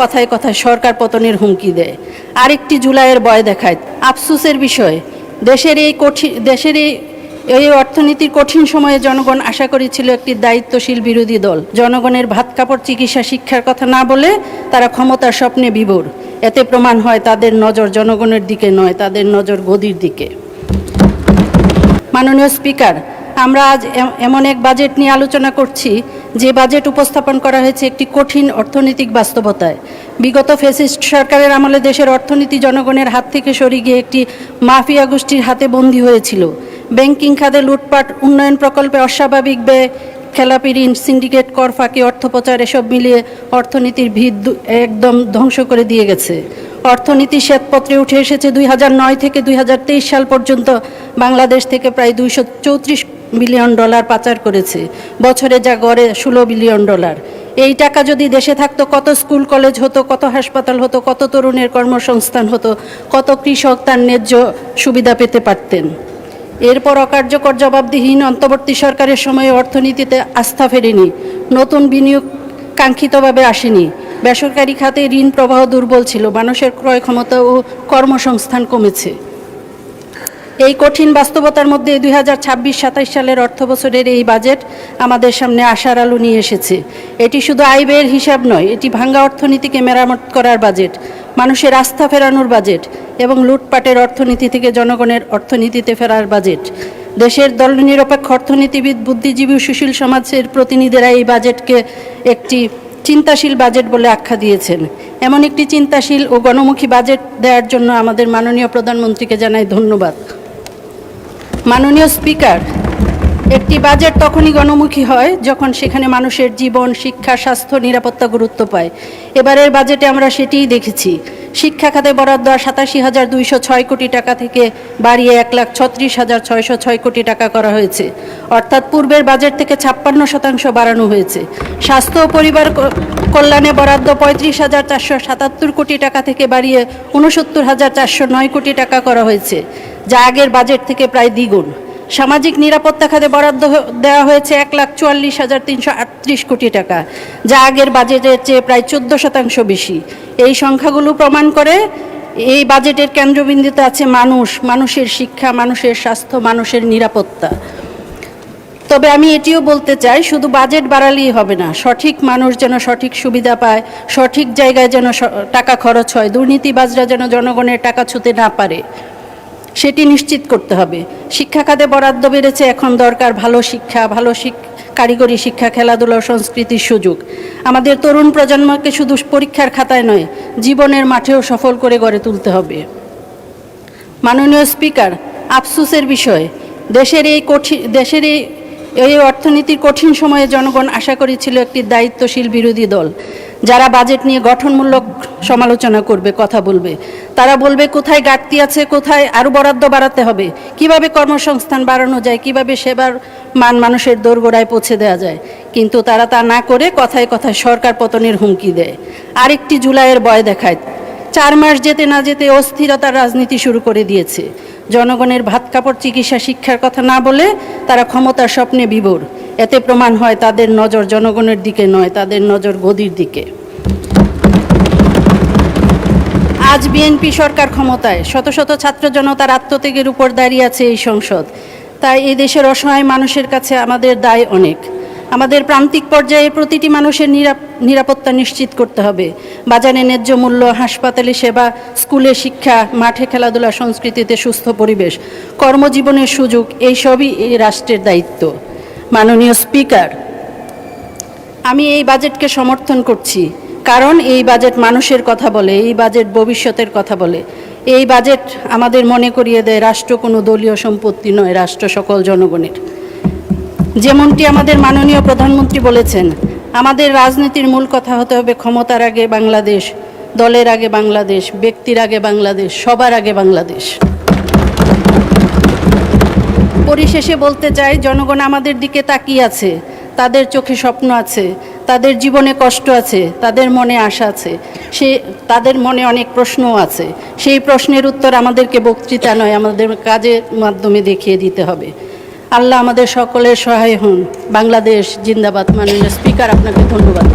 কথায় কথায় সরকার পতনের হুমকি দেয়, আরেকটি জুলাইয়ের ভয় দেখায়। আফসোসের বিষয়, দেশের এই অর্থনীতির কঠিন সময়ে জনগণ আশা করেছিল একটি দায়িত্বশীল বিরোধী দল। জনগণের ভাত কাপড় চিকিৎসা শিক্ষার কথা না বলে তারা ক্ষমতার স্বপ্নে বিভোর। এতে প্রমাণ হয় তাদের নজর জনগণের দিকে নয়, তাদের নজর গদির দিকে। মাননীয় স্পিকার, আমরা আজ এমন এক বাজেট নিয়ে আলোচনা করছি যে বাজেট উপস্থাপন করা হয়েছে একটি কঠিন অর্থনৈতিক বাস্তবতায়। বিগত ফ্যাসিস্ট সরকারের আমলে দেশের অর্থনীতি জনগণের হাত থেকে সরে গিয়ে একটি মাফিয়া গোষ্ঠীর হাতে বন্দী হয়েছিল। ব্যাংকিং খাতে লুটপাট, উন্নয়ন প্রকল্পে অস্বাভাবিক ব্যয়, খেলাপি ঋণ, সিন্ডিকেট, কর ফাঁকি, অর্থপাচার এসব মিলিয়ে অর্থনীতির ভিত একদম ধ্বংস করে দিয়ে গেছে। অর্থনীতি শ্বেতপত্রে উঠে এসেছে 2009 থেকে 2023 সাল পর্যন্ত বাংলাদেশ থেকে প্রায় $234 বিলিয়ন পাচার করেছে, বছরে যা গড়ে $16 বিলিয়ন। এই টাকা যদি দেশে থাকতো কত স্কুল কলেজ হতো, কত হাসপাতাল হতো, কত তরুণের কর্মসংস্থান হতো, কত কৃষক তার ন্যায্য সুবিধা পেতে পারতেন। এরপর অকার্যকর জবাবদিহীন অন্তর্বর্তী সরকারের সময়ে অর্থনীতিতে আস্থা ফেরেনি, নতুন বিনিয়োগ কাঙ্ক্ষিতভাবে আসেনি, বেসরকারি খাতে ঋণ প্রবাহ দুর্বল ছিল, মানুষের ক্রয় ক্ষমতা ও কর্মসংস্থান কমেছে। এই কঠিন বাস্তবতার মধ্যে 2026-27 সালের অর্থবছরের এই বাজেট আমাদের সামনে আশার আলো নিয়ে এসেছে। এটি শুধু আয় ব্যয়ের হিসাব নয়, এটি ভাঙ্গা অর্থনীতিকে মেরামত করার বাজেট, মানুষের আস্থা ফেরানোর বাজেট এবং লুটপাটের অর্থনীতি থেকে জনগণের অর্থনীতিতে ফেরার বাজেট। দেশের দলনিরপেক্ষ অর্থনীতিবিদ, বুদ্ধিজীবী ও সুশীল সমাজের প্রতিনিধিরা এই বাজেটকে একটি চিন্তাশীল বাজেট বলে আখ্যা দিয়েছেন। এমন একটি চিন্তাশীল ও গণমুখী বাজেট দেওয়ার জন্য আমাদের মাননীয় প্রধানমন্ত্রীকে জানাই ধন্যবাদ। মাননীয় স্পিকার, একটি বাজেট তখনই গণমুখী হয় যখন সেখানে মানুষের জীবন, শিক্ষা, স্বাস্থ্য, নিরাপত্তা গুরুত্ব পায়। এবারের বাজেটে আমরা সেটিই দেখেছি। শিক্ষা খাতে বরাদ্দ 87,206 কোটি টাকা থেকে বাড়িয়ে 1,36,606 কোটি টাকা করা হয়েছে, অর্থাৎ পূর্বের বাজেট থেকে 56% বাড়ানো হয়েছে। স্বাস্থ্য ও পরিবার কল্যাণে বরাদ্দ 35,477 কোটি টাকা থেকে বাড়িয়ে 69,409 কোটি টাকা করা হয়েছে, যা আগের বাজেট থেকে প্রায় দ্বিগুণ। সামাজিক নিরাপত্তা খাতে বরাদ্দ দেওয়া হয়েছে 1,44,338 কোটি টাকা, যা আগের বাজেটের চেয়ে প্রায় 14% বেশি। এই সংখ্যাগুলো প্রমাণ করে এই বাজেটের কেন্দ্রবিন্দুতে আছে মানুষ, মানুষের শিক্ষা, মানুষের স্বাস্থ্য, মানুষের নিরাপত্তা। তবে আমি এটিও বলতে চাই, শুধু বাজেট বাড়ালেই হবে না, সঠিক মানুষ যেন সঠিক সুবিধা পায়, সঠিক জায়গায় যেন টাকা খরচ হয়, দুর্নীতিবাজরা যেন জনগণের টাকা ছুঁতে না পারে, সেটি নিশ্চিত করতে হবে। শিক্ষা খাতে বরাদ্দ বেড়েছে, এখন দরকার ভালো শিক্ষা, কারিগরি শিক্ষা, খেলাধুলা ও সংস্কৃতির সুযোগ। আমাদের তরুণ প্রজন্মকে শুধু পরীক্ষার খাতায় নয়, জীবনের মাঠেও সফল করে গড়ে তুলতে হবে। মাননীয় স্পিকার, আফসোসের বিষয়, দেশের এই অর্থনীতির কঠিন সময়ে জনগণ আশা করেছিল একটি দায়িত্বশীল বিরোধী দল, যারা বাজেট নিয়ে গঠনমূলক সমালোচনা করবে, কথা বলবে। তারা বলবে কোথায় ঘাটতি আছে, কোথায় আরও বরাদ্দ বাড়াতে হবে, কিভাবে কর্মসংস্থান বাড়ানো যায়, কিভাবে সেবার মান মানুষের দোরগোড়ায় পৌঁছে দেওয়া যায়। কিন্তু তারা তা না করে কথায় কথায় সরকার পতনের হুমকি দেয়, আরেকটি জুলাইয়ের ভয় দেখায়। 4 মাস যেতে না যেতে অস্থিরতার রাজনীতি শুরু করে দিয়েছে। জনগণের ভাত কাপড় চিকিৎসা শিক্ষার কথা না বলে তারা ক্ষমতার স্বপ্নে বিভোর। এতে প্রমাণ হয় তাদের নজর জনগণের দিকে নয়, তাদের নজর গদির দিকে। আজ বিএনপি সরকার ক্ষমতায়, শত শত ছাত্র জনতার আত্মত্যাগের উপর দাঁড়িয়ে আছে এই সংসদ। তাই এই দেশের অসহায় মানুষের কাছে আমাদের দায় অনেক। আমাদের প্রান্তিক পর্যায়ে প্রতিটি মানুষের নিরাপত্তা নিশ্চিত করতে হবে। বাজারে ন্যায্য মূল্য, হাসপাতালে সেবা, স্কুলে শিক্ষা, মাঠে খেলাধুলা, সংস্কৃতিতে সুস্থ পরিবেশ, কর্মজীবনের সুযোগ, এই সবই এই রাষ্ট্রের দায়িত্ব। মাননীয় স্পিকার, আমি এই বাজেটকে সমর্থন করছি, কারণ এই বাজেট মানুষের কথা বলে, এই বাজেট ভবিষ্যতের কথা বলে। এই বাজেট আমাদের মনে করিয়ে দেয় রাষ্ট্র কোনো দলীয় সম্পত্তি নয়, রাষ্ট্র সকল জনগণের। যেমনটি আমাদের মাননীয় প্রধানমন্ত্রী বলেছেন, আমাদের রাজনীতির মূল কথা হতে হবে ক্ষমতার আগে বাংলাদেশ, দলের আগে বাংলাদেশ, ব্যক্তির আগে বাংলাদেশ, সবার আগে বাংলাদেশ। পরিশেষে বলতে চাই, জনগণ আমাদের দিকে তাকিয়ে আছে, তাদের চোখে স্বপ্ন আছে, তাদের জীবনে কষ্ট আছে, তাদের মনে আশা আছে, তাদের মনে অনেক প্রশ্নও আছে। সেই প্রশ্নের উত্তর আমাদেরকে বক্তৃতা নয়, আমাদের কাজের মাধ্যমে দেখিয়ে দিতে হবে। আল্লাহ আমাদের সকলের সহায় হন। বাংলাদেশ জিন্দাবাদ। মাননীয় স্পিকার, আপনাকে ধন্যবাদ।